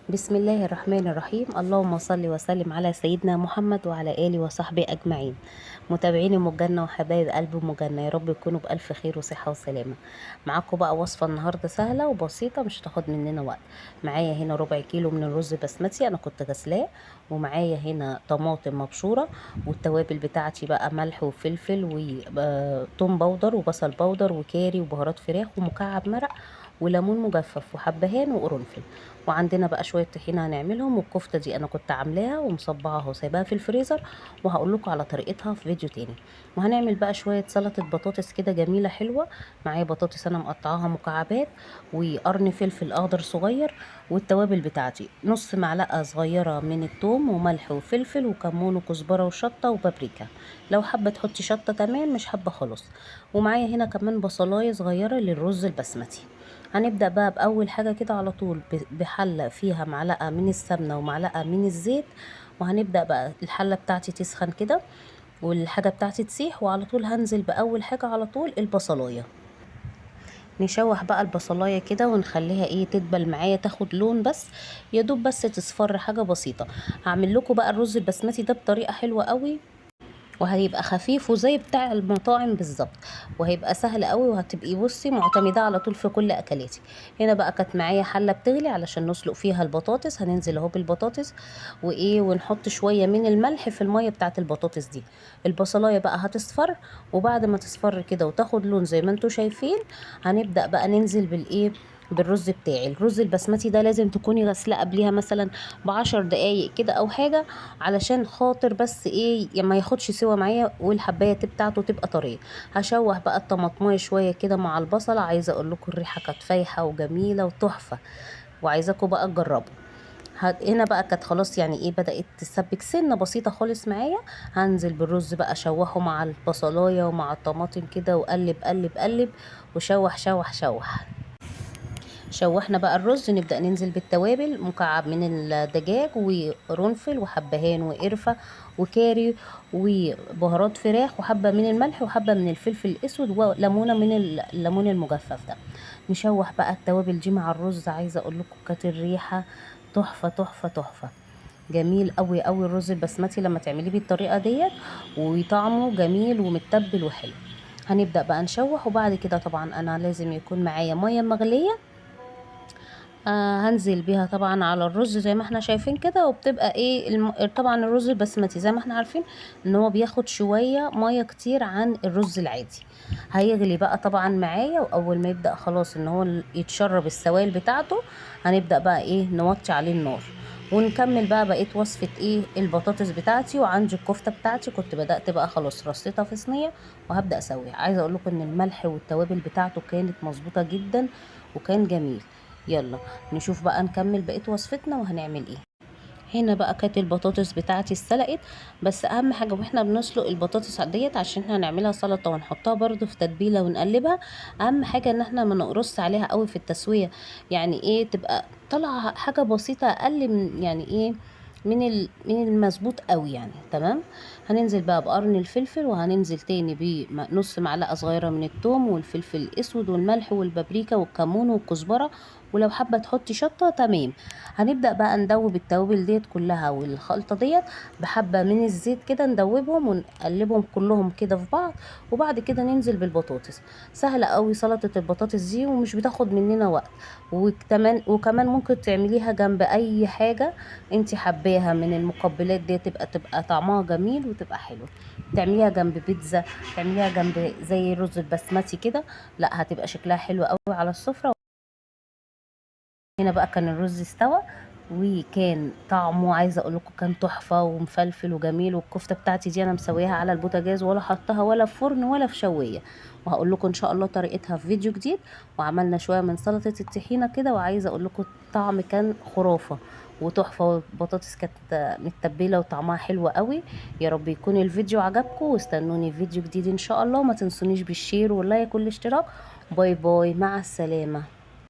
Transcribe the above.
بسم الله الرحمن الرحيم. اللهم صل وسلم على سيدنا محمد وعلى آله وصحبه أجمعين. متابعيني مجنة وحبايب قلبي مجنة، يا رب يكونوا بألف خير وصحة وسلامة. معاكم بقى وصفة النهاردة سهلة وبسيطة، مش هتاخد مننا وقت. معايا هنا ربع كيلو من الرز بسمتي، أنا كنت غسلاه. ومعايا هنا طماطم مبشورة، والتوابل بتاعتي بقى ملح وفلفل وتوم بودر وبصل بودر وكاري وبهارات فراخ ومكعب مرق وليمون مجفف وحبهان وقرنفل. وعندنا بقى شويه طحينه هنعملهم، والكفته دي انا كنت عاملاها ومصبعاها وسايباها في الفريزر، وهقول لكم على طريقتها في فيديو تاني. وهنعمل بقى شويه سلطه بطاطس كده جميله حلوه. معايا بطاطس انا مقطعاها مكعبات، وقرن فلفل اخضر صغير، والتوابل بتاعتي نص معلقه صغيره من الثوم وملح وفلفل وكمون وكزبره وشطه وبابريكا. لو حابه تحطي شطه تمام، مش حابه خلاص. ومعايا هنا كمان بصلايه صغيره للرز البسمتي. هنبدأ بقى بأول حاجة كده على طول بحلة فيها معلقة من السمنة ومعلقة من الزيت. وهنبدأ بقى الحلة بتاعتي تسخن كده، والحاجة بتاعتي تسيح، وعلى طول هنزل بأول حاجة على طول البصلاية. نشوح بقى البصلاية كده ونخليها تدبل معايا، تاخد لون بس، يا دوب بس تصفر حاجة بسيطة. هعمل لكم بقى الرز البسمتي ده بطريقة حلوة قوي، وهيبقى خفيف وزي بتاع المطاعم بالظبط، وهيبقى سهل قوي، وهتبقي بصي معتمده على طول في كل اكلاتي. هنا بقى كانت معايا حله بتغلي علشان نسلق فيها البطاطس. هننزل اهو بالبطاطس ونحط شويه من الملح في الميه بتاعه البطاطس دي. البصلايه بقى هتصفر، وبعد ما تصفر كده وتاخد لون زي ما انتم شايفين، هنبدا بقى ننزل بالرز بتاعي. الرز البسمتي ده لازم تكوني غسلاه قبليها مثلا ب10 دقايق كده او حاجه، علشان خاطر بس ما ياخدش سوا معايا والحبايه بتاعته تبقى طريه. هشوح بقى الطماطمايه شويه كده مع البصله. عايزه اقول لكم الريحه كانت فايحه وجميله وتحفه، وعايزاكم بقى تجربوا. هنا بقى كانت خلاص بدأت تسبك سنة بسيطة خالص معايا. هنزل بالرز بقى اشوحه مع البصلاية ومع الطماطم كده، وقلب قلب قلب، وشوح شوح شوح. شوحنا بقى الرز، نبدأ ننزل بالتوابل: مكعب من الدجاج وقرنفل وحبهان وقرفة وكاري وبهارات فراخ وحبة من الملح وحبة من الفلفل الأسود وليمونة من الليمون المجفف ده. نشوح بقى التوابل دي مع الرز. عايزة أقول لكم كانت الريحة تحفة تحفة تحفة. جميل قوي قوي الرز البسمتي لما تعمليه بالطريقة ديت، وطعمه جميل ومتبل وحلو. هنبدأ بقى نشوح، وبعد كده طبعا أنا لازم يكون معايا مية مغلية. هنزل بيها طبعا على الرز زي ما احنا شايفين كده، وبتبقى طبعا الرز البسمتي زي ما احنا عارفين ان هو بياخد شوية مية كتير عن الرز العادي. هيغلي بقى طبعا معايا، واول ما يبدأ خلاص ان هو يتشرب السوائل بتاعته، هنبدأ بقى نوطي عليه النار، ونكمل بقى بقية وصفة البطاطس بتاعتي. وعندي الكفتة بتاعتي كنت بدأت بقى خلاص رصيتها في صينية، وهبدأ اسويها. عايزة اقول لكم ان الملح والتوابل بتاعته كانت مظبوطة جدا، وكان جميل. يلا نشوف بقى نكمل بقية وصفتنا وهنعمل ايه. هنا بقى كانت البطاطس بتاعتي اتسلقت، بس اهم حاجه واحنا بنسلق البطاطس ديت، عشان احنا هنعملها سلطه ونحطها برضو في تتبيله ونقلبها. اهم حاجه ان احنا ما نقرص عليها قوي في التسويه، تبقى طالعه حاجه بسيطه، اقل من من المظبوط قوي تمام. هننزل بقى بقرن الفلفل، وهننزل تاني بنص معلقه صغيره من الثوم والفلفل الاسود والملح والبابريكا والكمون والكزبره، ولو حابه تحطي شطه تمام. هنبدأ بقى ندوب التوابل ديت كلها والخلطة ديت بحبة من الزيت كده، ندوبهم ونقلبهم كلهم كده في بعض، وبعد كده ننزل بالبطاطس. سهلة قوي سلطة البطاطس دي، ومش بتاخد مننا وقت. وكمان ممكن تعمليها جنب اي حاجة انت حباها من المقبلات دي، تبقى طعمها جميل وتبقى حلو. تعمليها جنب بيتزا، تعمليها جنب زي الرز البسمتي كده، لا هتبقى شكلها حلو قوي على السفرة. هنا بقى كان الرز استوى، وكان طعمه عايزه اقول لكم كان تحفه ومفلفل وجميل. والكفته بتاعتي دي انا مسويها على البوتاجاز، ولا حطها ولا في فرن ولا في شوايه. وهقول لكم ان شاء الله طريقتها في فيديو جديد. وعملنا شويه من سلطه الطحينه كده، وعايزه اقول لكم الطعم كان خرافه وتحفه، والبطاطس كانت متبله وطعمها حلو قوي. يا رب يكون الفيديو عجبكم، واستنوني في فيديو جديد ان شاء الله. وما تنسونيش بالشير واللايك والاشتراك. باي باي، مع السلامه.